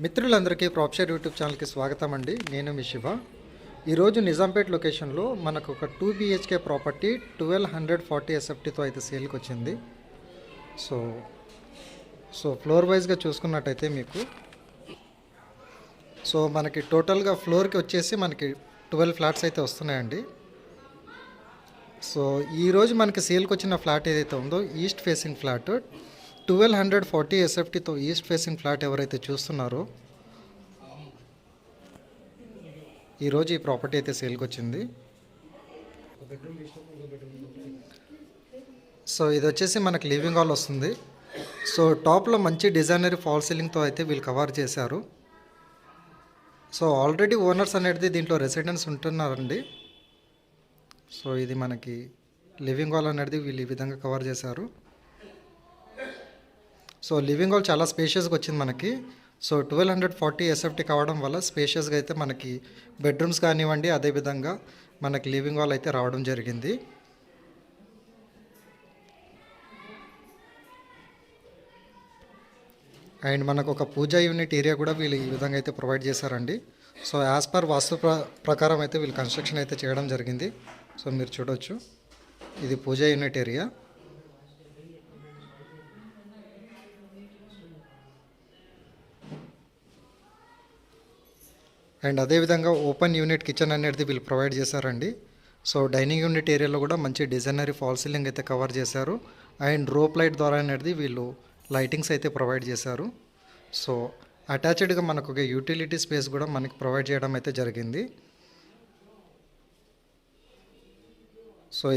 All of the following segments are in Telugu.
మిత్రులందరికీ ప్రాప్షర్ యూట్యూబ్ ఛానల్కి స్వాగతం అండి. నేను మీ శివ. ఈరోజు నిజాంపేట్ లొకేషన్లో మనకు ఒక 2 BHK ప్రాపర్టీ 1240 SFTతో అయితే సేల్కి వచ్చింది. సో ఫ్లోర్ వైజ్గా చూసుకున్నట్టయితే మీకు మనకి టోటల్గా ఫ్లోర్కి వచ్చేసి మనకి 12 ఫ్లాట్స్ అయితే వస్తున్నాయండి. ఈరోజు మనకి సేల్కి వచ్చిన ఫ్లాట్ ఏదైతే ఉందో ఈస్ట్ ఫేసింగ్ ఫ్లాట్ 1240 SFTతో ఈస్ట్ ఫేసింగ్ ఫ్లాట్ ఎవరైతే చూస్తున్నారో ఈరోజు ఈ ప్రాపర్టీ అయితే సేల్కి వచ్చింది. ఇది వచ్చేసి మనకి లివింగ్ హాల్ వస్తుంది. టాప్లో మంచి డిజైనరీ ఫాల్ సీలింగ్తో అయితే వీళ్ళు కవర్ చేశారు. ఆల్రెడీ ఓనర్స్ అనేది దీంట్లో రెసిడెంట్స్ ఉంటున్నారండి. ఇది మనకి లివింగ్ హాల్ అనేది వీళ్ళు ఈ విధంగా కవర్ చేశారు. లివింగ్ హాల్ చాలా స్పేషియస్గా వచ్చింది మనకి. 1240 SFT కావడం వల్ల స్పేషియస్గా అయితే మనకి బెడ్రూమ్స్ కానివ్వండి, అదేవిధంగా మనకి లివింగ్ హాల్ అయితే రావడం జరిగింది. అండ్ మనకు ఒక పూజా యూనిట్ ఏరియా కూడా వీళ్ళు ఈ విధంగా అయితే ప్రొవైడ్ చేశారండి. యాజ్ పర్ వాస్తు ప్రకారం అయితే వీళ్ళు కన్స్ట్రక్షన్ అయితే చేయడం జరిగింది. మీరు చూడవచ్చు, ఇది పూజా యూనిట్ ఏరియా. అండ్ అదేవిధంగా ఓపెన్ యూనిట్ కిచెన్ అనేది వీళ్ళు ప్రొవైడ్ చేశారండి. డైనింగ్ యూనిట్ ఏరియాలో కూడా మంచి డిజైనరీ ఫాల్ సీలింగ్ అయితే కవర్ చేశారు. అండ్ రోప్ లైట్ ద్వారా అనేది వీళ్ళు లైటింగ్స్ అయితే ప్రొవైడ్ చేశారు. అటాచ్డ్గా మనకు ఒక యూటిలిటీ స్పేస్ కూడా మనకి ప్రొవైడ్ చేయడం అయితే జరిగింది.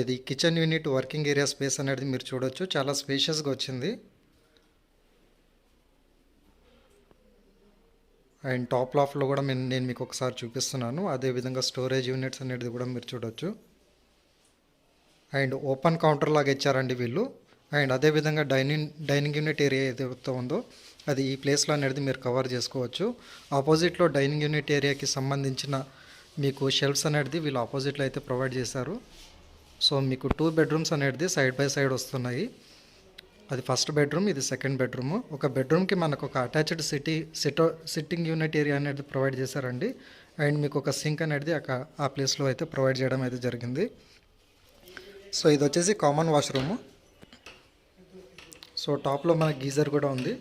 ఇది kitchen unit working area space అనేది మీరు చూడొచ్చు, చాలా స్పేషియస్గా వచ్చింది. అండ్ టాప్ లాఫ్ట్లో కూడా నేను మీకు ఒకసారి చూపిస్తున్నాను. అదేవిధంగా స్టోరేజ్ యూనిట్స్ అనేది కూడా మీరు చూడొచ్చు. అండ్ ఓపెన్ కౌంటర్ లాగా ఇచ్చారండి వీళ్ళు. అండ్ అదేవిధంగా డైనింగ్ యూనిట్ ఏరియా ఏదైతే ఉందో అది ఈ ప్లేస్లో అనేది మీరు కవర్ చేసుకోవచ్చు. ఆపోజిట్లో డైనింగ్ యూనిట్ ఏరియాకి సంబంధించిన మీకు షెల్ఫ్స్ అనేది వీళ్ళు ఆపోజిట్లో అయితే ప్రొవైడ్ చేశారు. మీకు 2 బెడ్రూమ్స్ అనేది సైడ్ బై సైడ్ వస్తున్నాయి. అది ఫస్ట్ బెడ్రూమ్, ఇది సెకండ్ బెడ్రూమ్. ఒక బెడ్రూమ్కి మనకు ఒక అటాచ్డ్ సిట్టింగ్ యూనిట్ ఏరియా అనేది ప్రొవైడ్ చేశారండి. అండ్ మీకు ఒక సింక్ అనేది ఆ ప్లేస్లో అయితే ప్రొవైడ్ చేయడం అయితే జరిగింది. ఇది వచ్చేసి కామన్ వాష్రూము. టాప్లో మనకి గీజర్ కూడా ఉంది.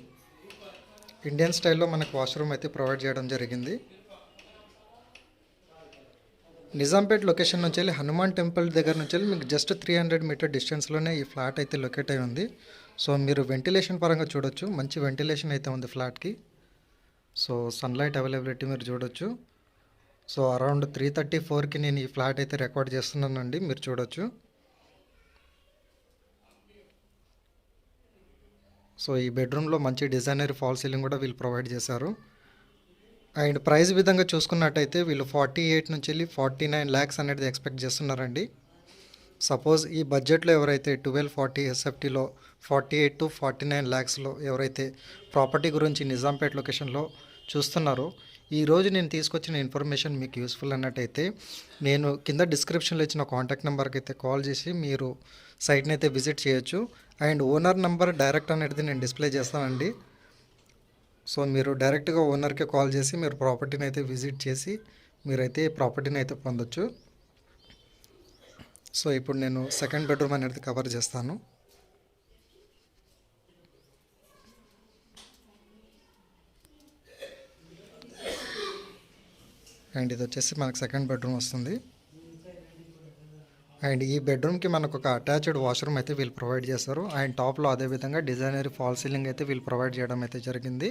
ఇండియన్ స్టైల్లో మనకు వాష్రూమ్ అయితే ప్రొవైడ్ చేయడం జరిగింది. నిజాంపేట్ లొకేషన్ నుంచి వెళ్ళి హనుమాన్ టెంపుల్ దగ్గర నుంచి వెళ్ళి మీకు జస్ట్ 300 మీటర్ డిస్టెన్స్లోనే ఈ ఫ్లాట్ అయితే లొకేట్ అయి ఉంది. మీరు వెంటిలేషన్ పరంగా చూడొచ్చు, మంచి వెంటిలేషన్ అయితే ఉంది ఫ్లాట్కి. సన్లైట్ అవైలబిలిటీ మీరు చూడొచ్చు. అరౌండ్ 3:34కి నేను ఈ ఫ్లాట్ అయితే రికార్డ్ చేస్తున్నానండి, మీరు చూడొచ్చు. ఈ బెడ్రూమ్లో మంచి డిజైనరీ ఫాల్ సీలింగ్ కూడా వీళ్ళు ప్రొవైడ్ చేశారు. అండ్ ప్రైస్ విధంగా చూసుకున్నట్టయితే వీళ్ళు 48 నుంచి వెళ్ళి 49 lakhs అనేది ఎక్స్పెక్ట్ చేస్తున్నారండి. సపోజ్ ఈ బడ్జెట్లో ఎవరైతే 1240 SFTలో 48 to 49 lakhsలో ఎవరైతే ప్రాపర్టీ గురించి నిజాంపేట్ లొకేషన్లో చూస్తున్నారో, ఈరోజు నేను తీసుకొచ్చిన ఇన్ఫర్మేషన్ మీకు యూస్ఫుల్ అన్నట్టయితే నేను కింద డిస్క్రిప్షన్లో ఇచ్చిన కాంటాక్ట్ నెంబర్కి అయితే కాల్ చేసి మీరు సైట్ని అయితే విజిట్ చేయొచ్చు. అండ్ ఓనర్ నెంబర్ డైరెక్ట్ అనేది నేను డిస్ప్లే చేస్తానండి. మీరు డైరెక్ట్గా ఓనర్కే కాల్ చేసి మీరు ప్రాపర్టీని అయితే విజిట్ చేసి మీరైతే ప్రాపర్టీని అయితే పొందొచ్చు. ఇప్పుడు నేను సెకండ్ బెడ్రూమ్ అనేది కవర్ చేస్తాను. అండ్ ఇది వచ్చేసి మనకు సెకండ్ బెడ్రూమ్ వస్తుంది. అండ్ ఈ బెడ్రూమ్కి మనకు ఒక అటాచ్డ్ వాష్రూమ్ అయితే వీళ్ళు ప్రొవైడ్ చేస్తారు. అండ్ టాప్లో అదేవిధంగా డిజైనరీ ఫాల్ సీలింగ్ అయితే వీళ్ళు ప్రొవైడ్ చేయడం అయితే జరిగింది.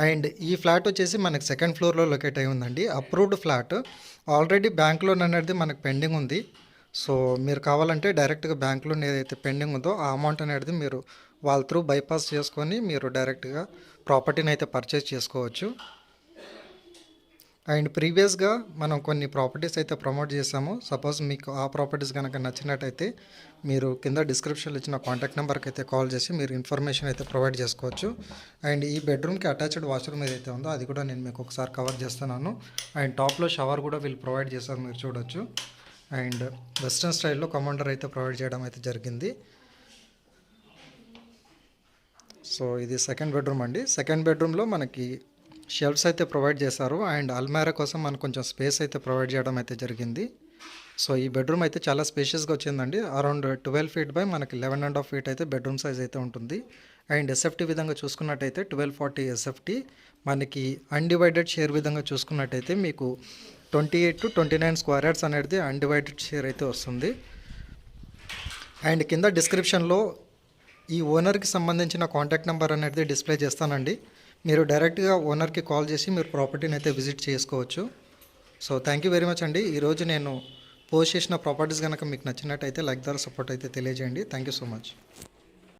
అండ్ ఈ ఫ్లాట్ వచ్చేసి మనకి సెకండ్ ఫ్లోర్లో లొకేట్ అయి ఉందండి. Approved flat. Already bank loan అనేది మనకు పెండింగ్ ఉంది. మీరు కావాలంటే డైరెక్ట్గా బ్యాంక్ లోన్ ఏదైతే పెండింగ్ ఉందో ఆ అమౌంట్ అనేది మీరు వాళ్ళ త్రూ బైపాస్ చేసుకొని మీరు డైరెక్ట్గా ప్రాపర్టీని అయితే పర్చేస్ చేసుకోవచ్చు. అండ్ ప్రీవియస్గా మనం కొన్ని ప్రాపర్టీస్ అయితే ప్రమోట్ చేసాము. సపోజ్ మీకు ఆ ప్రాపర్టీస్ కనుక నచ్చినట్టయితే మీరు కింద డిస్క్రిప్షన్లో ఇచ్చిన కాంటాక్ట్ నెంబర్కి అయితే కాల్ చేసి మీరు ఇన్ఫర్మేషన్ అయితే ప్రొవైడ్ చేసుకోవచ్చు. అండ్ ఈ బెడ్రూమ్కి అటాచ్డ్ వాష్రూమ్ ఏదైతే ఉందో అది కూడా నేను మీకు ఒకసారి కవర్ చేస్తున్నాను. అండ్ టాప్లో షవర్ కూడా వీళ్ళు ప్రొవైడ్ చేస్తారు, మీరు చూడొచ్చు. అండ్ వెస్ట్రన్ స్టైల్లో కమాండర్ అయితే ప్రొవైడ్ చేయడం అయితే జరిగింది. ఇది సెకండ్ బెడ్రూమ్ అండి. సెకండ్ బెడ్రూమ్లో మనకి షెల్ఫ్స్ అయితే ప్రొవైడ్ చేశారు అండ్ అల్మారా కోసం మనకు కొంచెం స్పేస్ అయితే ప్రొవైడ్ చేయడం అయితే జరిగింది. సో ఈ బెడ్రూమ్ అయితే చాలా స్పేషియస్గా వచ్చిందండి. అరౌండ్ 12 ఫీట్ బై మనకి 11.5 ఫీట్ అయితే బెడ్రూమ్ సైజ్ అయితే ఉంటుంది. అండ్ ఎస్ఎఫ్టీ విధంగా చూసుకున్నట్టయితే 1240 ఎస్ఎఫ్టీ. మనకి అన్డివైడెడ్ షేర్ విధంగా చూసుకున్నట్టయితే మీకు 28 to 29 స్క్వేర్ యార్డ్స్ అనేది అన్డివైడెడ్ షేర్ అయితే వస్తుంది. అండ్ కింద డిస్క్రిప్షన్లో ఈ ఓనర్కి సంబంధించిన కాంటాక్ట్ నెంబర్ అనేది డిస్ప్లే చేస్తానండి. మీరు డైరెక్ట్గా ఓనర్కి కాల్ చేసి మీరు ప్రాపర్టీని అయితే విజిట్ చేసుకోవచ్చు. So thank you very much అండి. ఈరోజు నేను పోస్ట్ చేసిన ప్రాపర్టీస్ కనుక మీకు నచ్చినట్టయితే లైక్ ద్వారా సపోర్ట్ అయితే తెలియజేయండి. Thank you so much.